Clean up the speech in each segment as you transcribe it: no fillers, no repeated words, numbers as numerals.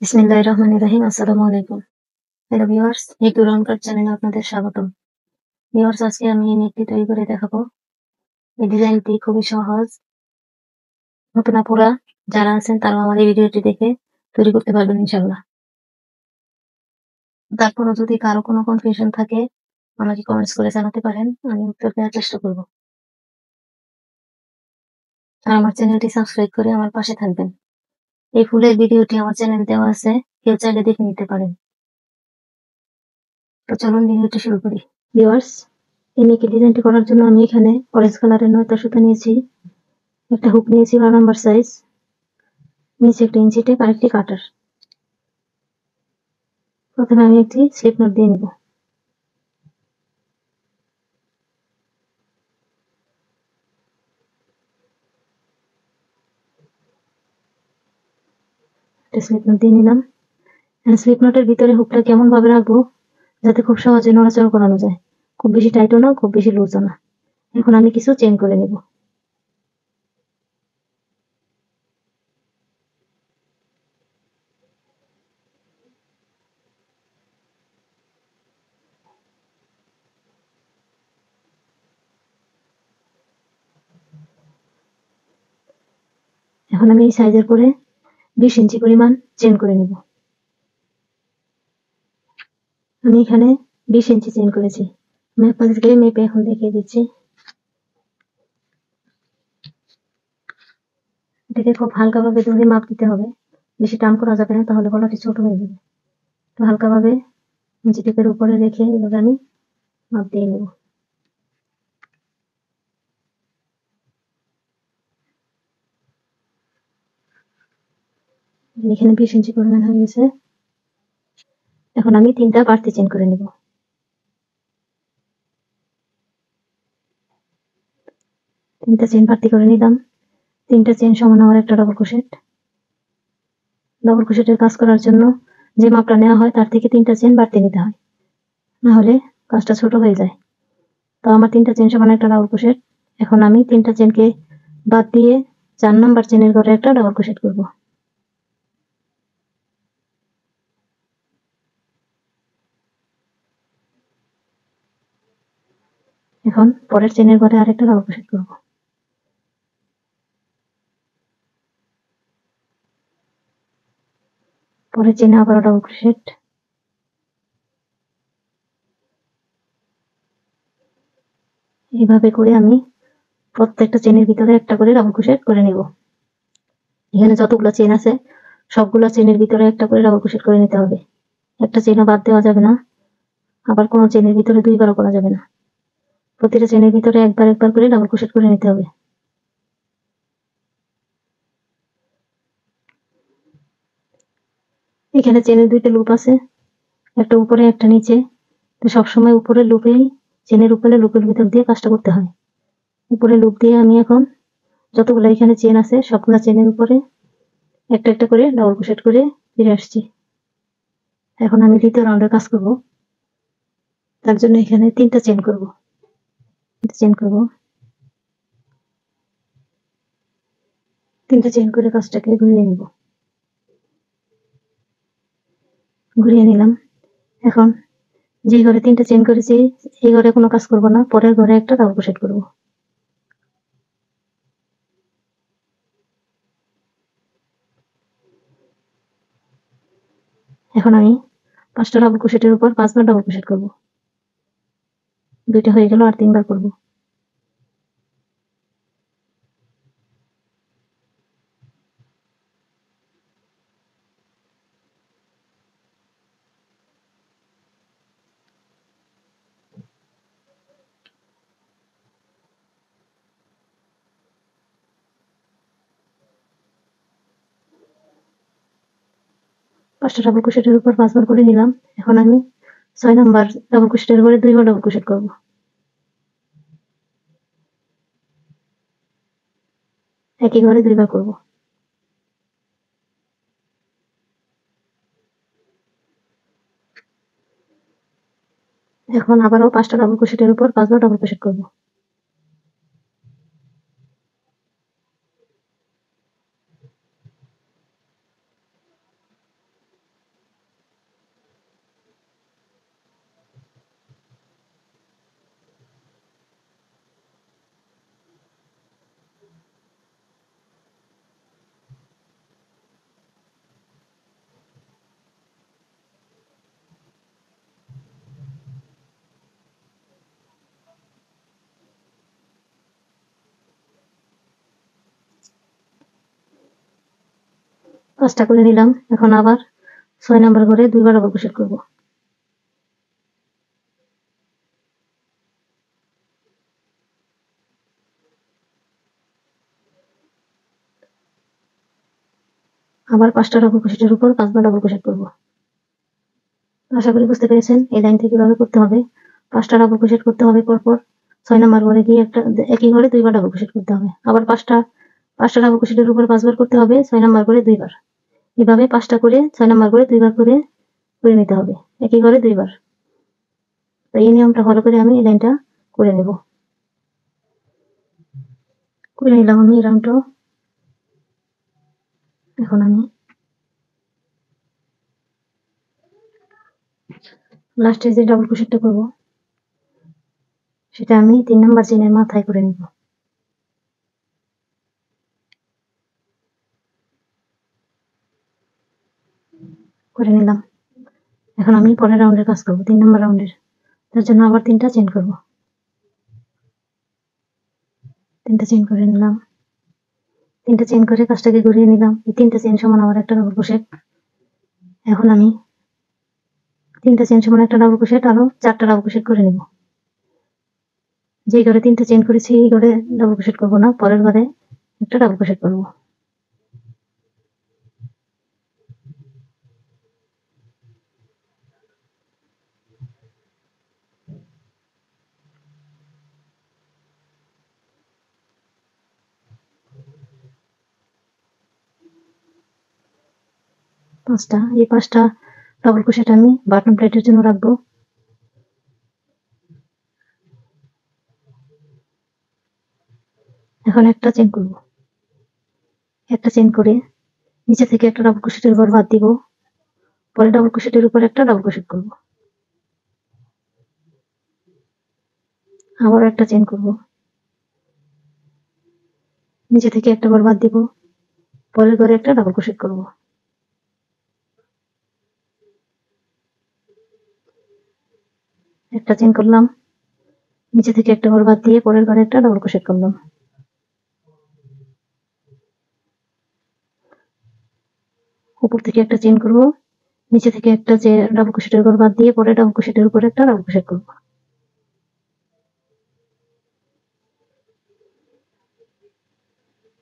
বিসমিল্লাহির রহমানির রহিম। আসসালামু আলাইকুম। হ্যালো ভিউয়ার্স, একটু রনকার চ্যানেলে আপনাদের স্বাগতম। ভিউয়ার্স, আজকে আমি এই নেকটি তৈরি করে দেখাবো। এই ডিজাইনটি খুবই সহজ। নতুন আপুরা যারা আছেন তারাও আমার এই ভিডিওটি দেখে তৈরি করতে পারবেন ইনশাআল্লাহ। তারপরও যদি কারো কোনো কনফিউশন থাকে আমাকে কমেন্টস করে জানাতে পারেন। আমি উত্তর দেওয়ার চেষ্টা করব। আর আমার চ্যানেলটি সাবস্ক্রাইব করে আমার পাশে থাকবেন। এই ফুলের ভিডিওটি আমার চ্যানেলে দেওয়া আছে। কেউ চাইলে দেখে নিতে পারেন। তো চলুন ভিডিওটি শুরু করি। ভিউয়ার্স, এই নেকের ডিজাইনটি করার জন্য আমি এখানে অরেঞ্জ কালারের 9টা সুতা নিয়েছি, একটা হুক নিয়েছি 12 নাম্বার সাইজ, নিচে একটা ইঞ্চি টেপ আর একটি কাটার। প্রথমে আমি একটি স্লিপ নট দিয়ে নেব। একটা স্লিপ নট দিয়ে নিলাম। স্লিপ নটের ভিতরে হুকটা কেমন ভাবে রাখবো যাতে খুব সহজে নড়াচড়া করানো যায়, খুব বেশি টাইটও না খুব বেশি লুজও না। এখন আমি কিছু চেন করে নেব। এখন আমি এই সাইজের করে 20 ইঞ্চি পরিমাণ চেন করে নেব। আমি এখানে 20 ইঞ্চি চেন করেছি। আমি আপনাদেরকে মেপে এখন দেখিয়ে দিচ্ছি। এটাকে খুব হালকাভাবে ধরে মাপ দিতে হবে, বেশি টান করা যাবে না, তাহলে গলাটি ছোট হয়ে যাবে। তো হালকাভাবে ইঞ্চি টেপের উপরে রেখে এভাবে আমি মাপ দিয়ে নেব। এখানে 20 ইঞ্চি পরিমাণ হয়ে গেছে। এখন আমি 3টা বাড়তি চেন করে নেব। 3টা চেন বাড়তি করে নিলাম। 3টা চেন সমান আমার একটা ডবল ক্রোশেট। ডবল ক্রোশেটের কাজ করার জন্য যে মাপটা নেওয়া হয় তার থেকে 3টা চেন বাড়তি নিতে হয়, না হলে কাজটা ছোট হয়ে যায়। তো আমার 3টা চেন সমান একটা ডবল ক্রোশেট। এখন আমি 3টা চেনকে বাদ দিয়ে 4 নাম্বার চেনের ঘরে একটা ডবল ক্রোশেট করব। এখন পরের চেনের ঘরে আরেকটা ডবল ক্রোশেট করব। পরের চেনে আবারও ডবল ক্রোশেট। এইভাবে করে আমি প্রত্যেকটা চেনের ভিতরে একটা করে ডবল ক্রোশেট করে নেব। এখানে যতগুলো চেন আছে সবগুলো চেনের ভিতরে একটা করে ডবল ক্রোশেট করে নিতে হবে। একটা চেনও বাদ দেওয়া যাবে না, আবার কোনো চেনের ভিতরে দুইবারও করা যাবে না। প্রতিটা চেনের ভিতরে একবার একবার করে ডাবল ক্রোশেট করে নিতে হবে। এখানে চেনের 2টা লুপ আছে, একটা উপরে একটা নিচে। তো সবসময় উপরের লুপেই চেনের উপরে লুপের ভিতর দিয়ে কাজটা করতে হয়। উপরে লুপ দিয়ে আমি এখন যতগুলো এখানে চেন আছে সবগুলো চেনের উপরে একটা একটা করে ডাবল ক্রোশেট করে ফিরে আসছি। এখন আমি দ্বিতীয় রাউন্ডের কাজ করব। তার জন্য এখানে 3টা চেন করব। তিনটা চেন করে কাজটাকে ঘুরিয়ে নিব। ঘুরিয়ে নিলাম। এখন যে ঘরে 3টা চেন করেছি এই ঘরে কোনো কাজ করব না, পরের ঘরে একটা ডাবল ক্রোশেট করব। এখন আমি 5টা ডাবল ক্রোশেটের উপর 5বার ডাবল ক্রোশেট করব। 2টা হয়ে গেল, আর 3বার করব। পাঁচটা ডাবল ক্রোশেটের উপর 5বার করে নিলাম। এখন আমি 6 নাম্বার ডাবল ক্রোশেটের উপরে 2বার ডাবল ক্রোশেট করব। একই ঘরে 2বার করব। এখন আবারও 5টা ডাবল ক্রোশেটের উপর 5বার ডাবল ক্রোশেট করব। 5টা করে নিলাম। এখন আবার 6 নাম্বার ঘরে 2বার ডাবল ক্রোশেট করব। আবার 5টা ডাবল ক্রোশেটের উপর 5বার ডাবল ক্রোশেট করব। আশা করি বুঝতে পেরেছেন এই লাইনটা কিভাবে করতে হবে। 5টা ডাবল ক্রোশেট করতে হবে পরপর। 6 নাম্বার ঘরে গিয়ে একই ঘরে 2বার ডাবল ক্রোশেট করতে হবে। আবার 5টা ডাবল ক্রোশেটের উপর 5বার করতে হবে 6 নাম্বার ঘরে 2বার। এভাবে 5টা করে 6 নাম্বার ঘরে 2বার করে নিতে হবে একই ঘরে 2বার। তো এই নিয়মটা ফলো করে আমি এই লাইনটা করে নেব। করে নিলাম আমি এই রাউন্ডটা। এখন আমি লাস্টে যে ডাবল ক্রোশেটটা করব সেটা আমি 3 নাম্বার চেনের মাথায় করে নিব। করে নিলাম। এখন আমি পরের রাউন্ডের কাজ করব 3 নাম্বার রাউন্ডের। তার জন্য আবার 3টা চেইন করব। 3টা চেইন করে নিলাম। 3টা চেইন করে কাজটাকে ঘুরিয়ে নিলাম। এই 3টা চেইন সমান আবার একটা ডাবল ক্রোশেট। এখন আমি 3টা চেইন সমান একটা ডাবল ক্রোশেট আরো 4টা ডাবল ক্রোশেট করে নেব। যে ঘরে 3টা চেইন করেছি এই ঘরে ডাবল ক্রোশেট করব না, পরের ঘরে একটা ডাবল ক্রোশেট করব। এই 5টা ডাবল ক্রোশেট আমি বাটন প্লেটের জন্য রাখবো। এখন একটা চেইন করব। একটা চেইন করে নিচে থেকে একটা ডাবল ক্রোশেটের ঘর বাদ দিব। পরে ডাবল ক্রোশেটের উপর একটা ডাবল ক্রোশেট করব। আবার একটা চেইন করব। নিচে থেকে একটা ঘর বাদ দিব। পরের ঘরে একটা ডাবল ক্রোশেট করব। একটা চেইন করলাম। নিচে থেকে একটা ঘর বাদ দিয়ে পরের ঘরে একটা ডাবল ক্রোশেট করলাম। উপর থেকে একটা চেইন করব। নিচে থেকে একটা ডাবল ক্রোশেটের ঘর বাদ দিয়ে পরে ডাবল ক্রোশেটের উপর একটা ডাবল ক্রোশেট করব।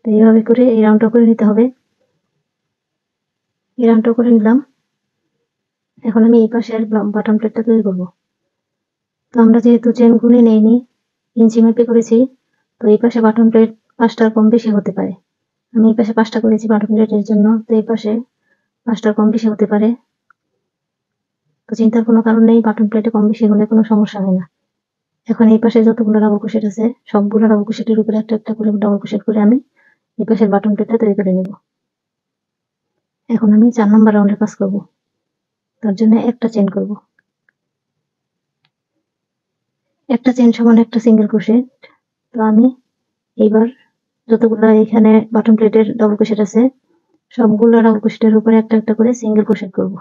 তো এইভাবে করে এই রাউন্ডটা করে নিতে হবে। এই রাউন্ডটা করে নিলাম। এখন আমি এই পাশের বাটন প্লেটটা তৈরি করব। তো আমরা যেহেতু চেন গুনে নেইনি, ইঞ্চি মেপে করেছি, তো এই পাশে বাটন প্লেট 5টার কম বেশি হতে পারে। আমি এই পাশে 5টা করেছি বাটন প্লেটের জন্য, তো এই পাশে 5টার কম বেশি হতে পারে। তো চিন্তার কোনো কারণ নেই, বাটন প্লেটে কম বেশি হলে কোনো সমস্যা হয় না। এখন এই পাশে যতগুলো ডাবল ক্রোশেট আছে সবগুলো ডাবল ক্রোশেটের উপরে একটা একটা করে ডাবল ক্রোশেট করে আমি এই পাশের বাটন প্লেটটা তৈরি করে নেব। এখন আমি 4 নাম্বার রাউন্ডের কাজ করব। তার জন্য একটা চেইন করব। একটা চেইন সমান একটা সিঙ্গেল ক্রোশেট। তো আমি এইবার যতগুলো এখানে বাটন প্লেটের ডাবল ক্রোশেট আছে সবগুলো ডাবল ক্রোশেটের উপরে একটা একটা করে সিঙ্গেল ক্রোশেট করব।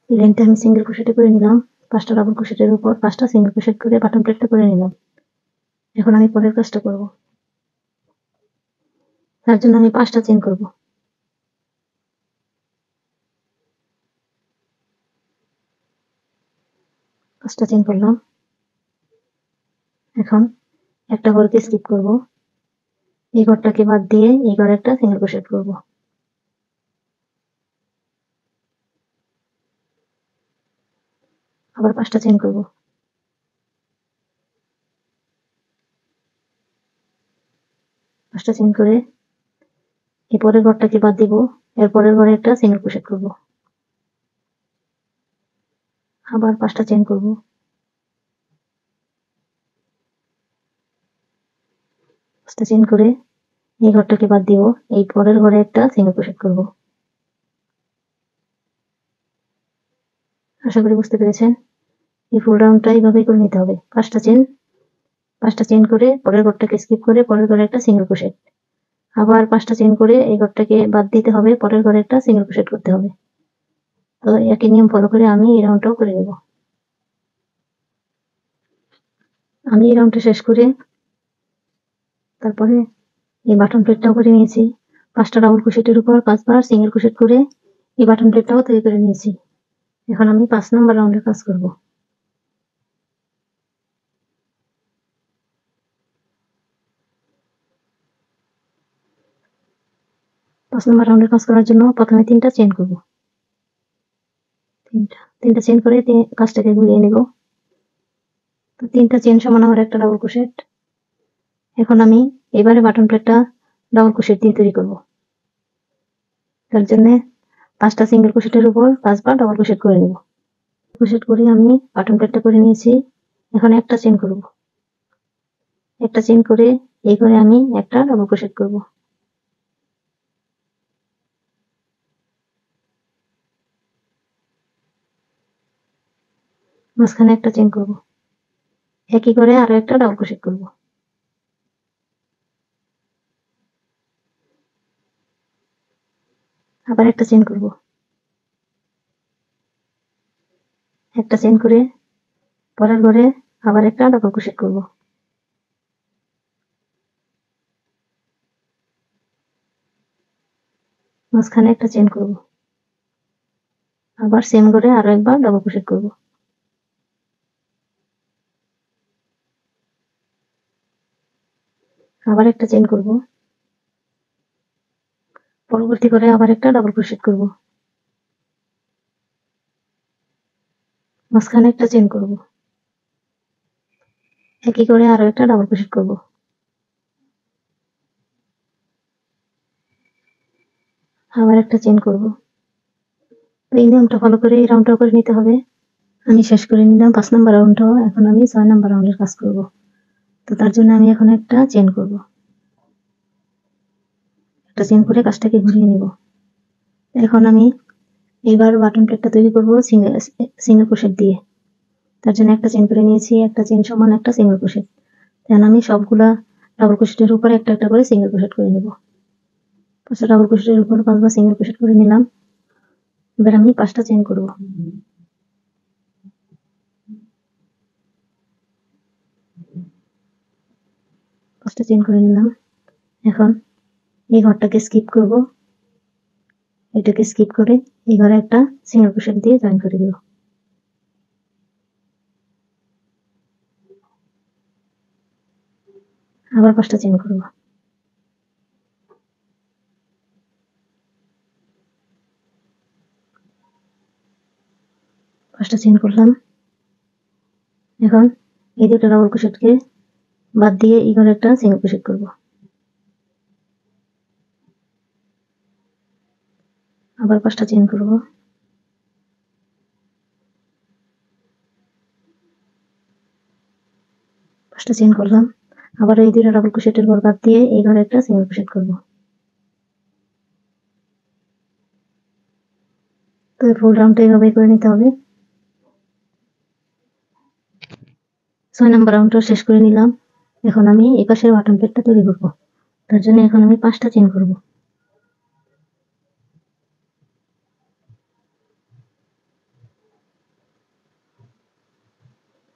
এই লাইনটা আমি সিঙ্গেল ক্রোশেটে করে নিলাম। 5টা ডাবল ক্রোশেটের উপর 5টা সিঙ্গেল ক্রোশেট করে বাটন প্লেটটা করে নিলাম। এখন আমি পরের কাজটা করব। তার জন্য আমি 5টা চেইন করব। 5টা চেইন করলাম। এখন একটা ঘরকে স্কিপ করব। এই ঘরটাকে বাদ দিয়ে এই ঘরে একটা সিঙ্গেল ক্রোশেট করব। আবার 5টা চেইন করব। 5টা চেইন করে এই পরের ঘরটাকে বাদ দিব। এর পরের ঘরে একটা সিঙ্গেল ক্রোশেট করব। আবার 5টা চেইন করব। 5টা চেইন করে এই ঘরটাকে বাদ দিব। এই পরের ঘরে একটা সিঙ্গেল ক্রোশেট করব। আশা করি বুঝতে পেরেছেন। এই ফুল রাউন্ডটা এইভাবেই করে নিতে হবে। 5টা চেইন 5টা চেইন করে পরের ঘরটাকে স্কিপ করে পরের ঘরে একটা সিঙ্গেল ক্রোশেট, আবার 5টা চেইন করে এই ঘরটাকে বাদ দিতে হবে, পরের ঘরে একটা সিঙ্গেল ক্রোশেট করতে হবে। তো একই নিয়ম ফলো করে আমি এই রাউন্ডটাও করে নেব। আমি এই রাউন্ডটা শেষ করে তারপরে এই বাটন প্লেটটাও করে নিয়েছি। 5টা ডাবল ক্রোশেটের উপর 5বার সিঙ্গেল ক্রোশেট করে এই বাটন প্লেটটাও তৈরি করে নিয়েছি। এখন আমি 5 নম্বর রাউন্ডের কাজ করব। 5 নম্বর রাউন্ডের কাজ করার জন্য প্রথমে 3টা চেইন করব। 3টা চেইন করে কাজটাকে ঘুরিয়ে নেব। তো 3টা চেইন সমান হওয়ার একটা ডাবল ক্রোশেট। এখন আমি এবারে বাটন প্লেটটা ডাবল ক্রোশেট দিয়ে তৈরি করব। তার জন্য 5টা সিঙ্গেল ক্রোশেটের উপর 5বার ডাবল ক্রোশেট করে নেব। ক্রোশেট করে আমি বাটন প্লেটটা করে নিয়েছি। এখন একটা চেইন করব। একটা চেইন করে এই ঘরে আমি একটা ডাবল ক্রোশেট করব। মাঝখানে একটা চেইন করব। একই করে আরো একটা ডাবল ক্রোশেট করব। আবার একটা চেইন করব। একটা চেইন করে পরের ঘরে আবার একটা ডাবল ক্রোশেট করব। মাঝখানে একটা চেইন করব। আবার সেম ঘরে আরো একবার ডাবল ক্রোশেট করব। আবার একটা চেইন করব। পরবর্তী ঘরে আবার একটা ডাবল ক্রোশেট করব। মাঝখানে একটা চেইন করব। একই করে আরো একটা ডাবল ক্রোশেট করব। আবার একটা চেইন করব। এই নিয়মটা ফলো করে এই রাউন্ডটাও করে নিতে হবে। আমি শেষ করে নিলাম 5 নম্বর রাউন্ডটাও। এখন আমি 6 নম্বর রাউন্ডের কাজ করব। তো তার জন্য আমি এখন একটা চেইন করব। একটা চেইন করে কাজটাকে ঘুরিয়ে নেব। এখন আমি এবার বাটন প্লেটটা তৈরি করব সিঙ্গেল ক্রোশেট দিয়ে। তার জন্য একটা চেইন করে নিয়েছি, একটা চেইন সমান একটা সিঙ্গেল ক্রোশেট। এখন আমি সবগুলা ডাবল ক্রোশেটের উপরে একটা একটা করে সিঙ্গেল ক্রোশেট করে নেব। 5টা ডাবল ক্রোশেটের উপর 5বার সিঙ্গেল ক্রোশেট করে নিলাম। এবার আমি 5টা চেইন করব। 5টা চেইন করে নিলাম। এখন এই ঘরটাকে স্কিপ করব। এটাকে স্কিপ করে এই ঘরে একটা সিঙ্গেল ক্রোশেট দিয়ে জয়েন করে দেব। আবার 5টা চেইন করব। 5টা চেইন করলাম। এখন এই দুটো ডাবল ক্রোশেটকে বাদ দিয়ে এই ঘরে একটা সিঙ্গেল ক্রোশেট করব। আবার 5টা চেইন করব। পাঁচটা চেইন করলাম। আবার এই দুটো ডাবল ক্রোশেটের ঘর বাদ দিয়ে এই ঘরে একটা সিঙ্গেল ক্রোশেট করব। তো ফুল রাউন্ডটা এইভাবে করে নিতে হবে। 6 নম্বর রাউন্ডটা শেষ করে নিলাম। এখন আমি এই পাশের বাটন প্লেটটা তৈরি করব। তার জন্য এখন আমি 5টা চেইন করব।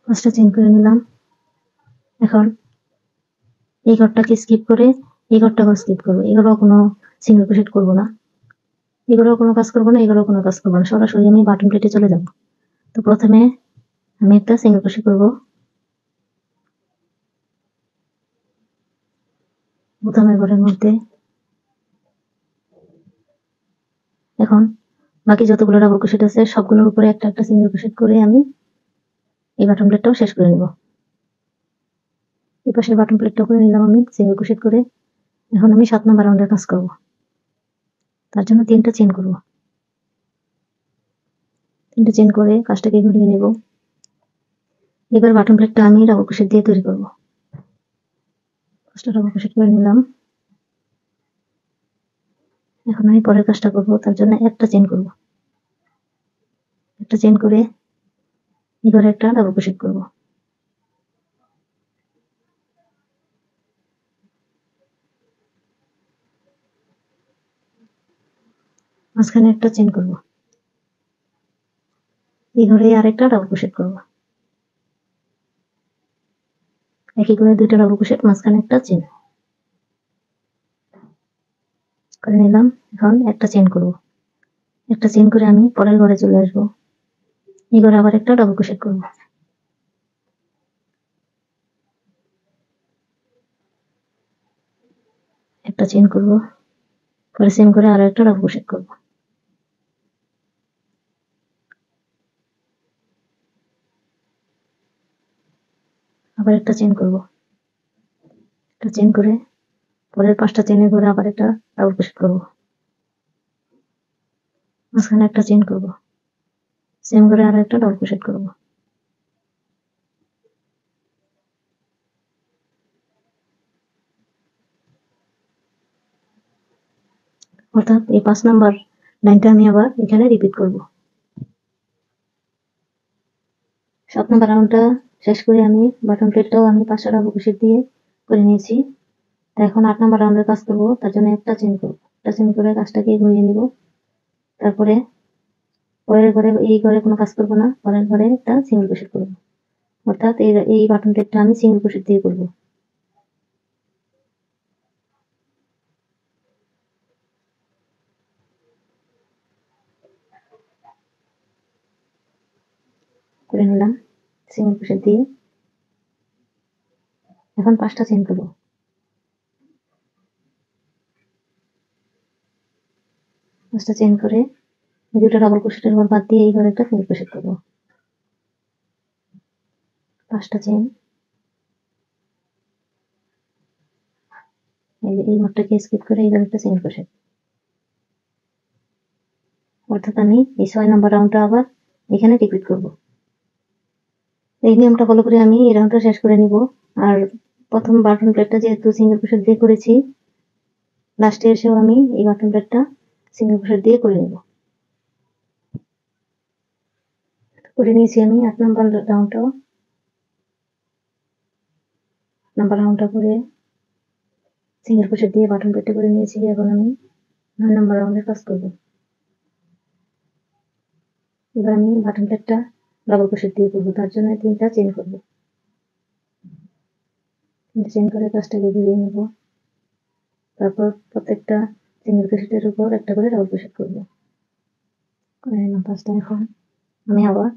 5টা চেইন করে নিলাম। এখন এই ঘরটাকে স্কিপ করে এই ঘরটাকেও স্কিপ করবো। এগুলোও কোনো সিঙ্গেল ক্রোশেট করবো না, এগুলোও কোনো কাজ করবো না, এগুলোও কোনো কাজ করবো না, সরাসরি আমি বাটন প্লেটে চলে যাব। তো প্রথমে আমি একটা সিঙ্গেল ক্রোশেট করব। প্রথমের ঘরের মধ্যে। এখন বাকি যতগুলো ডাবল ক্রোশেট আছে সবগুলোর উপরে একটা একটা সিঙ্গেল ক্রোশেট করে আমি এই বাটন প্লেটটাও শেষ করে নেব। এই পাশের বাটন প্লেটটাও করে নিলাম আমি সিঙ্গেল ক্রোশেট করে। এখন আমি 7 নম্বর রাউন্ডের কাজ করব। তার জন্য 3টা চেইন করব। 3টা চেইন করে কাজটাকে ঘুরিয়ে নেব। এবার বাটন প্লেটটা আমি ডাবল ক্রোশেট দিয়ে তৈরি করব। 5টা ডাবল ক্রোশেট করে নিলাম। এখন আমি পরের কাজটা করব। তার জন্য একটা চেইন করব। একটা চেইন করে এই ঘরে একটা ডাবল ক্রোশেট করব। মাঝখানে একটা চেন করব, এই ঘরে আরেকটা ডাবল ক্রোশেট করব, একই করে দুইটা ডাবল ক্রোশেট, মাঝখানে একটা চেন করে নিলাম। এখন একটা চেন করব, একটা চেন করে আমি পরের ঘরে চলে আসবো, এই ঘরে আবার একটা ডাবল ক্রোশেট করব, একটা চেন করব, পরে সেম করে আরো একটা ডাবল ক্রোশেট করব, আবার একটা চেন করব, একটা চেন করে পরের 5টা চেনের ঘরে আবার একটা ডাবল ক্রোশেট করব, মাঝখানে একটা চেন করব, সেম করে আরো একটা ডাবল ক্রোশেট করব। অর্থাৎ এই 5 নাম্বার লাইনটা আমি আবার এখানে রিপিট করব। 7 নাম্বার রাউন্ডটা শেষ করে আমি বাটন প্লেটটাও আমি 5টা ডাবল ক্রোশেট দিয়ে করে নিয়েছি। তা এখন 8 নাম্বার রাউন্ডের কাজ করব, তার জন্য একটা চেন করব, একটা চেন করে কাজটাকে ঘুরিয়ে নিব। তারপরে পরের ঘরে, এই ঘরে কোনো কাজ করব না, পরের ঘরে একটা সিঙ্গেল ক্রোশেট করব, অর্থাৎ এই বাটন প্লেটটা আমি সিঙ্গেল ক্রোশেট দিয়ে করব। করে নিলাম সিঙ্গেল ক্রোশেট দিয়ে। এখন 5টা চেন করব, 5টা চেন করে এই দুটো ডাবল ক্রোশেটের ঘর বাদ দিয়ে এই ঘরে একটা সিঙ্গেল ক্রোশেট করব, 5টা চেন, এই ঘরটাকে স্কিপ করে এই ঘরে একটা সিঙ্গেল ক্রোশেট, অর্থাৎ আমি এই 6 নাম্বার রাউন্ডটা আবার এখানে রিপিট করব। এই নিয়মটা ফলো করে আমি এই রাউন্ডটা শেষ করে নিব। আর প্রথম বাটন প্লেটটা যেহেতু সিঙ্গেল ক্রোশেট দিয়ে করেছি, লাস্টে এসেও আমি এই বাটন প্লেটটা সিঙ্গেল ক্রোশেট দিয়ে করে নিব। করে নিয়েছি আমি 8 নাম্বার রাউন্ডটা করে সিঙ্গেল ক্রোশেট দিয়ে বাটন প্লেটটা করে নিয়েছি। এখন আমি 9 নাম্বার রাউন্ডের কাজ করব। এবার আমি বাটন প্লেটটা ডাবল ক্রোশেট দিয়ে করব, তার জন্য 3টা চেন করব, 3টা চেন করে কাজটাকে ঘুরিয়ে নেব। তারপর প্রত্যেকটা সিঙ্গেল ক্রোশেটের উপর একটা করে ডাবল ক্রোশেট করব। করে নিলাম 5টা। এখন আমি আবার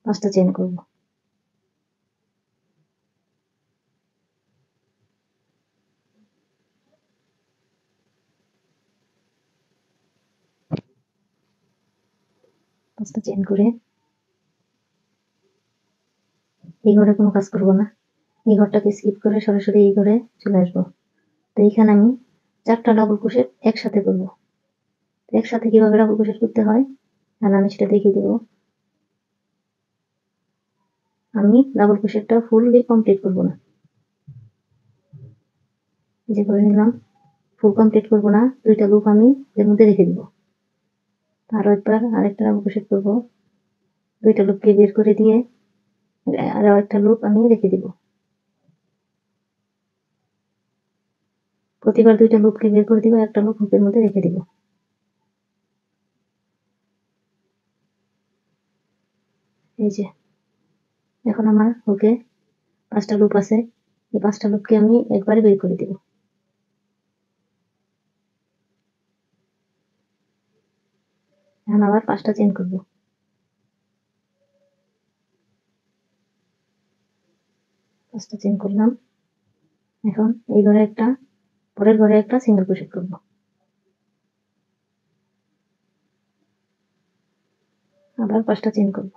5টা চেন করব, 5টা চেন করে এই ঘরে কোনো কাজ করব না, এই ঘরটাকে স্কিপ করে সরাসরি এই ঘরে চলে আসবো। তো এইখানে আমি 4টা ডাবল ক্রোশেট একসাথে করব। একসাথে কিভাবে ডাবল ক্রোশেট করতে হয় আর আমি সেটা দেখিয়ে দেব। আমি ডাবল ক্রোশেটটা ফুললি কমপ্লিট করব না, যে করে নিলাম, ফুল কমপ্লিট করব না, 2টা লুপ আমি এর মধ্যে রেখে দিব। আরো একবার আরেকটা ডাবল ক্রোশেট করব, 2টা লুপকে বের করে দিয়ে আরো একটা লুপ আমি রেখে দিব। প্রতিবার 2টা লুপকে বের করে দিব, একটা লুপ হুকের মধ্যে রেখে দিব। এই যে এখন আমার হুকে 5টা লুপ আছে, এই 5টা লুপকে আমি একবারে বের করে দিব। এখন আবার 5টা চেন করব, 5টা চেন করলাম। এখন এই ঘরে একটা, পরের ঘরে একটা সিঙ্গেল ক্রোশেট করব, আবার 5টা চেন করব,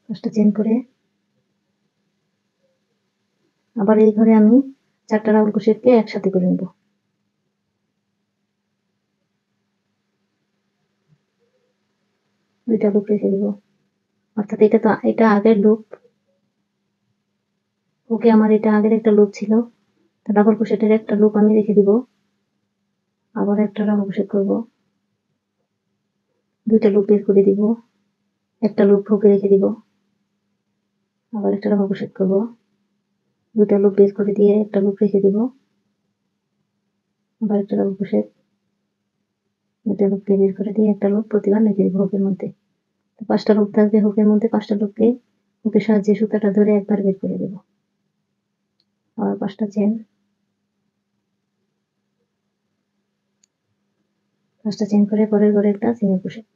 5টা চেন করে আবার এই ঘরে আমি 4টা ডাবল ক্রোশেটকে একসাথে করে নেব। 2টা লুপ রেখে দিব, অর্থাৎ এটা আগের লুপ। ওকে, আমার এটা আগের একটা লুপ ছিল, তো ডাবল ক্রোশেটের একটা লুপ আমি রেখে দিব, আবার একটা ডাবল ক্রোশেট করব, 2টা লুপ বের করে দিব, একটা লুপ হুকে রেখে দিব, আবার একটা ডাবল ক্রোশেট করব, 2টা লুপ বের করে দিয়ে একটা লুপ রেখে দিব, আবার একটা ডাবল ক্রোশেট, দুটো লুপকে বের করে দিয়ে একটা লুপ প্রতিবার রেখে দেবো হুকের মধ্যে। তো 5টা লুপ থাকবে হুকের মধ্যে, 5টা লুপকে হুকের সাহায্যে সুতাটা ধরে একবার বের করে দেবো। আবার 5টা চেন, 5টা চেন করে পরের ঘরে একটা সিঙ্গেল ক্রোশেট।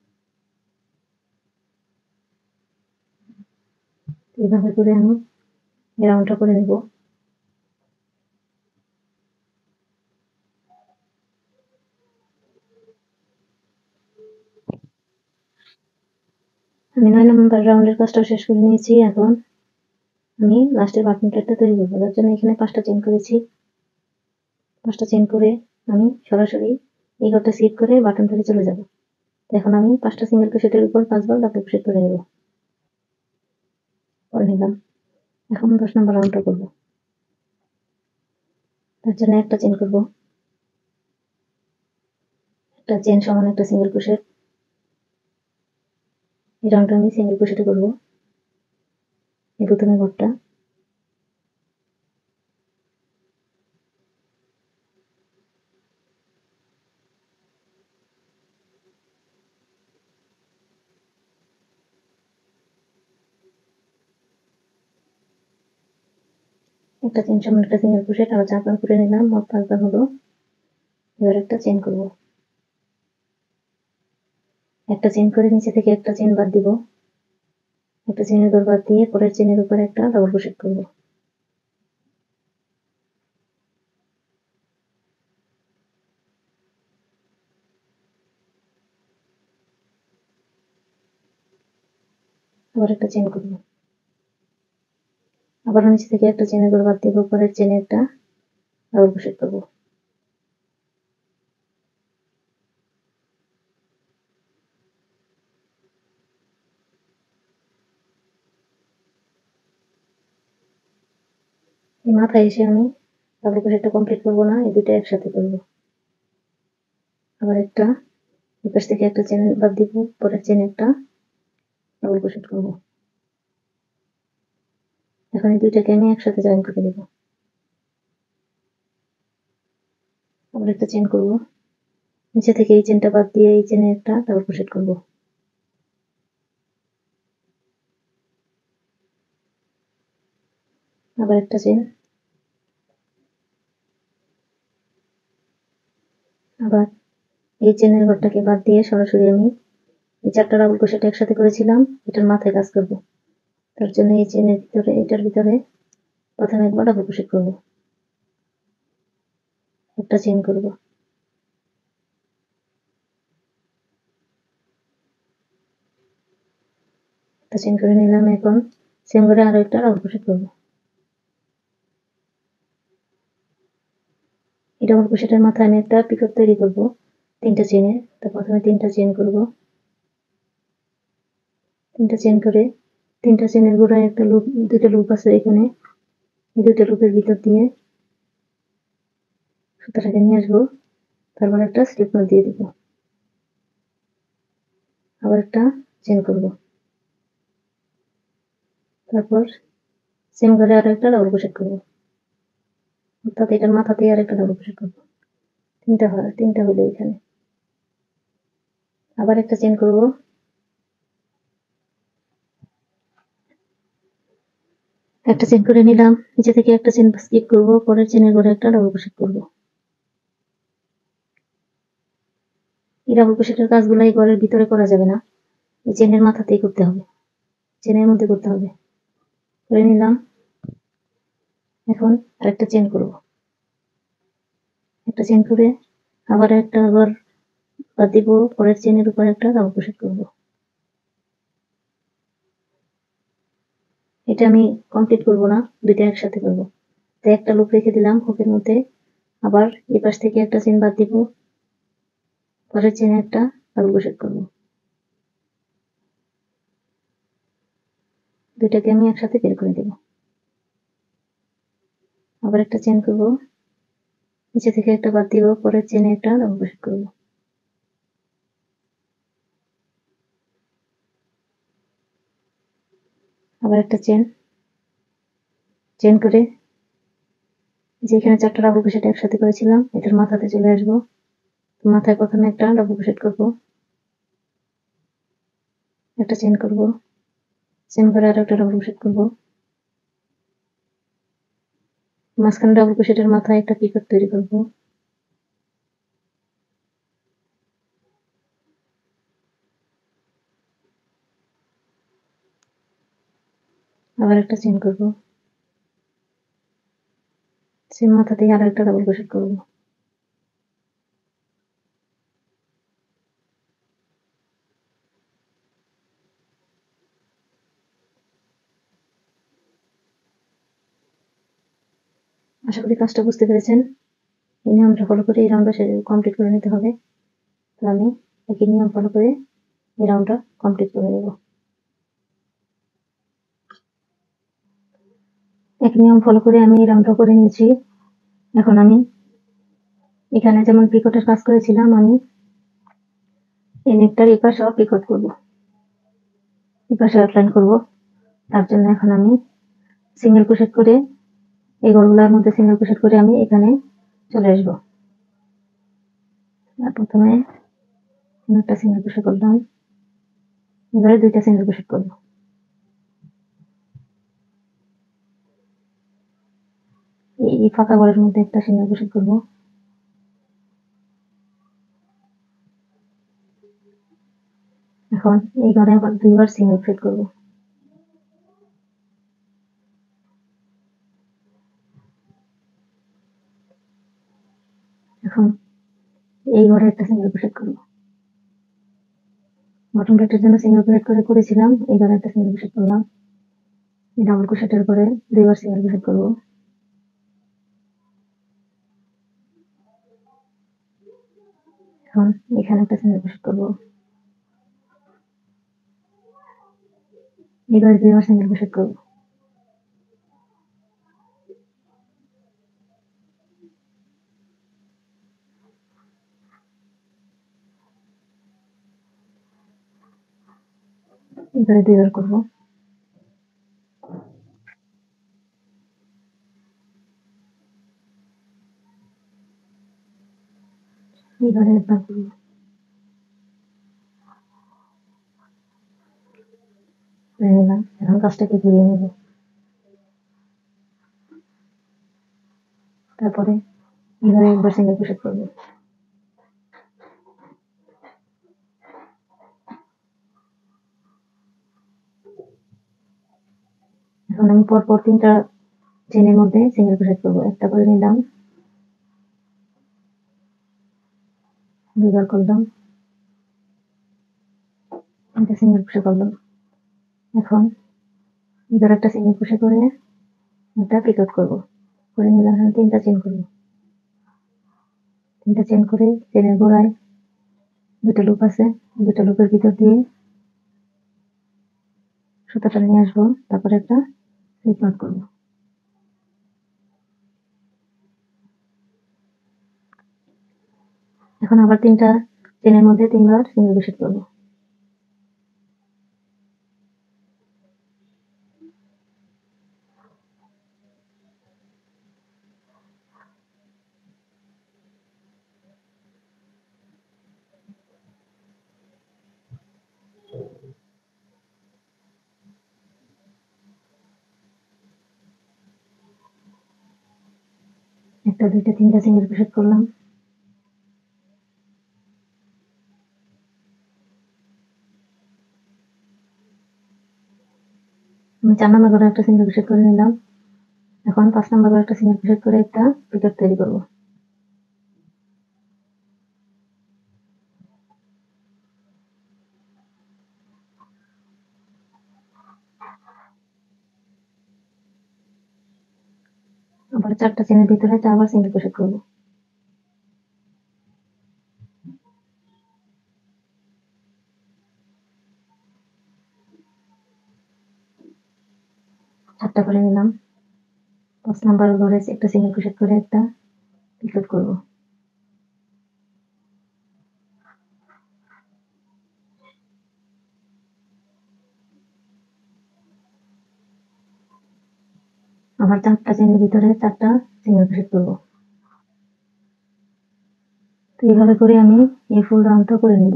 এইভাবে করে আমি রাউন্ডটা করে নেব। আমি 9 নম্বর রাউন্ডের কাজটা শেষ করে নিয়েছি। এখন আমি লাস্টের বাটন প্লেটটা তৈরি করবো। তার জন্য এখানে 5টা চেন করেছি। 5টা চেন করে আমি সরাসরি এই ঘরটা সিট করে বাটন প্লেটে চলে যাব। এখন আমি 5টা সিঙ্গেল ক্রোশেটের উপর 5 বার ডাবল ক্রোশেট করে নেব। করে নিলাম। এখন 10 নম্বর রাউন্ডটা করব। তার জন্য একটা চেন করব, একটা চেন সমান একটা সিঙ্গেল ক্রোশেট। এই রাউন্ডটা আমি সিঙ্গেল ক্রোশেটে করব। এই প্রথমে ঘরটা, একটা চেন সমান একটা সিঙ্গেল ক্রোশেট, আবার 4 বার করে নিলাম, মোট 5 বার হলো। এবার একটা চেন করব, একটা চেন করে নিচে থেকে একটা চেন বাদ দিব। একটা চেনের ঘর বাদ দিয়ে পরের চেনের উপর একটা ডাবল ক্রোশেট করব। আবার একটা চেন করব, আবার নিচে থেকে একটা চেনের ঘর বাদ দিব, পরের চেনে একটা ডাবল ক্রোশেট করব। এই মাথায় এসে আমি ডাবল ক্রোশেটটা কমপ্লিট করব না, এই দুটো একসাথে করব। আবার একটা এপাশ থেকে একটা চেন বাদ দিব, পরের চেনে একটা ডাবল ক্রোশেট করব। এখন এই দুইটাকে আমি একসাথে জয়েন করে দেব। আবার একটা চেন করব, নিচে থেকে এই চেনটা বাদ দিয়ে এই চেনে একটা ডাবল ক্রোশেট করব। আবার একটা চেন, আবার এই চেনের ঘরটাকে বাদ দিয়ে সরাসরি আমি এই 4টা ডাবল ক্রোশেট একসাথে করেছিলাম এটার মাথায় কাজ করব। তার জন্য এই চেনের ভিতরে, এটার ভিতরে প্রথমে একবার ডাবল ক্রোশেট করব, একটা চেন করব, একটা চেন করে নিলাম। এখন সেম করে আরো একটা ডাবল ক্রোশেট করব। এই ডাবল ক্রোশেটের মাথায় আমি একটা পিকক তৈরি করব 3টা চেনে। তো প্রথমে 3টা চেন করব, 3টা চেন করে 3টা চেনের গোড়ায় একটা লুপ, দুটো লুপ আছে এখানে, এই দুটো লুপের ভিতর দিয়ে সুতাটাকে নিয়ে আসবো। তারপর একটা স্লিপ নট দিয়ে দিব, আবার একটা চেন করব, তারপর সেম করে আরো একটা ডাবল ক্রোশেট করব, অর্থাৎ এটার মাথাতেই আর একটা ডাবল ক্রোশেট করব। 3টা হলো এখানে। আবার একটা চেন করব, একটা চেন করে নিলাম, নিচে থেকে একটা চেন স্কিপ করব, পরের চেনের ঘরে একটা ডাবল ক্রোশেট করব। এই ডাবল ক্রোশেটের কাজগুলো এই ঘরের ভিতরে করা যাবে না, এই চেনের মাথাতেই করতে হবে, চেনের মধ্যে করতে হবে। করে নিলাম। এখন আরেকটা চেন করব, একটা চেন করে আবার একটা ঘর বাদ দিব, পরের চেনের উপর একটা ডাবল ক্রোশেট করব। এটা আমি কমপ্লিট করব না, দুইটা একসাথে করব। তো একটা লুপ রেখে দিলাম হুকের মধ্যে, আবার এই পাশ থেকে একটা চেন বাদ দিব, পরের চেনে একটা ডাবল ক্রোশেট করব। দুইটাকে আমি একসাথে বের করে দেব। আবার একটা চেন করব, নিচে থেকে একটা বাদ দিব, পরের চেনে একটা ডাবল ক্রোশেট করব। আবার একটা চেন, চেন করে যেখানে 4টা ডাবল ক্রোশেট একসাথে করেছিলাম এটার মাথাতে চলে আসবো। মাথায় প্রথমে একটা ডাবল ক্রোশেট করব, একটা চেন করব, চেন করে আর একটা ডাবল ক্রোশেট করব, মাঝখানে ডাবল ক্রোশেটের মাথায় একটা পিকট তৈরি করব, আবার একটা চেন করব, সেম মাথা দিয়ে আর একটা ডাবল ক্রোশেট করব। আশা করি কাজটা বুঝতে পেরেছেন। এই নিয়মটা ফলো করে এই রাউন্ডটা কমপ্লিট করে নিতে হবে। তো আমি একই নিয়ম ফলো করে এই রাউন্ডটা কমপ্লিট করে নেব। এক নিয়ম ফলো করে আমি এই রাউন্ডটা করে নিয়েছি। এখন আমি এখানে যেমন পিকটের কাজ করেছিলাম আমি এই নেকটার এই পাশেও পিকট করব, এই পাশে আউটলাইন করব। তার জন্য এখন আমি সিঙ্গেল ক্রোশেট করে এই ঘরগুলোর মধ্যে সিঙ্গেল ক্রোশেট করে আমি এখানে চলে আসবো। আর প্রথমে একটা সিঙ্গেল ক্রোশেট করলাম, এবারে 2টা সিঙ্গেল ক্রোশেট করব। এই ফাঁকা ঘরের মধ্যে একটা সিঙ্গেল ক্রোশেট করব। এখন এই ঘরে আবার 2বার সিঙ্গেল ক্রোশেট করব। এখন এই ঘরে একটা সিঙ্গেল ক্রোশেট করব। বটম প্লেটের জন্য সিঙ্গেল ক্রোশেট করে করেছিলাম, এই ঘরে একটা সিঙ্গেল ক্রোশেট করলাম। এই ডাবল ক্রোশেটের পরে 2বার সিঙ্গেল ক্রোশেট করব। এখন এখানে একটা সিঙ্গেল ক্রোশেট করব। এই ঘরে 2বার সিঙ্গেল ক্রোশেট করব। এই ঘরে 2বার করব। এই ঘরে একবার করব। করে নিলাম। এখন কাজটাকে ঘুরিয়ে নেব। তারপরে এই ঘরে একবার সিঙ্গেল ক্রোশেট করব। এখন আমি পরপর 3টা চেনের মধ্যে সিঙ্গেল ক্রোশেট করব। একটা করে নিলাম, 2বার করলাম, 3টা সিঙ্গেল ক্রোশেট করলাম। এখন এবার একটা সিঙ্গেল ক্রোশেট করে একটা পিকট করব। করে নিলাম। এখন 3টা চেন করব। 3টা চেন করে চেনের গোড়ায় 2টা লুপ আছে, 2টা লুপের ভিতর দিয়ে সুতাটা নিয়ে আসবো। তারপরে একটা স্লিপ নট করব। এখন আবার 3টা চেনের মধ্যে 3বার সিঙ্গেল ক্রোশেট করব। একটা, 2টা, 3টা সিঙ্গেল ক্রোশেট করলাম। আমি 4 নাম্বার ঘরে একটা সিঙ্গেল ক্রোশেট করে নিলাম। এখন 5 নাম্বার ঘরে একটা সিঙ্গেল ক্রোশেট করে একটা পিকট তৈরি করব। আবার 4টা চেনের ভিতরে 4বার সিঙ্গেল ক্রোশেট করব। চারটা করে নিলাম। 5 নাম্বার ঘরে একটা সিঙ্গেল ক্রোশেট করে একটা পিকট করব। আবার 4টা চেনের ভিতরে 4টা সিঙ্গেল ক্রোশেট করব। তো এইভাবে করে আমি এই ফুল রাউন্ডটা করে নেব।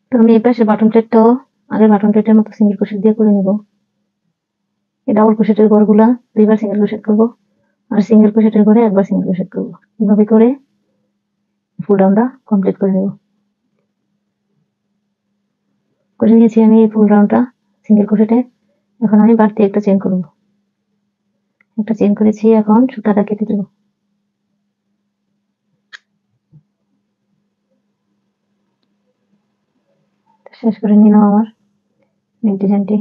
তো আমি এই পাশে বাটন প্লেটটাও আগের বাটন প্লেটের মতো সিঙ্গেল ক্রোশেট দিয়ে করে নেব। এই ডাবল ক্রোশেটের ঘরগুলা 2বার সিঙ্গেল ক্রোশেট করব, আর সিঙ্গেল ক্রোশেটের ঘরে একবার সিঙ্গেল ক্রোশেট করব। এভাবে করে ফুল রাউন্ডটা কমপ্লিট করে নেব। করে নিয়েছি আমি এই ফুল রাউন্ডটা সিঙ্গেল ক্রোশেটে। এখন আমি বাড়তি একটা চেন করব। একটা চেন করেছি, এখন সুতাটা কেটে দেব। শেষ করে নিলাম আমার নেক ডিজাইনটি।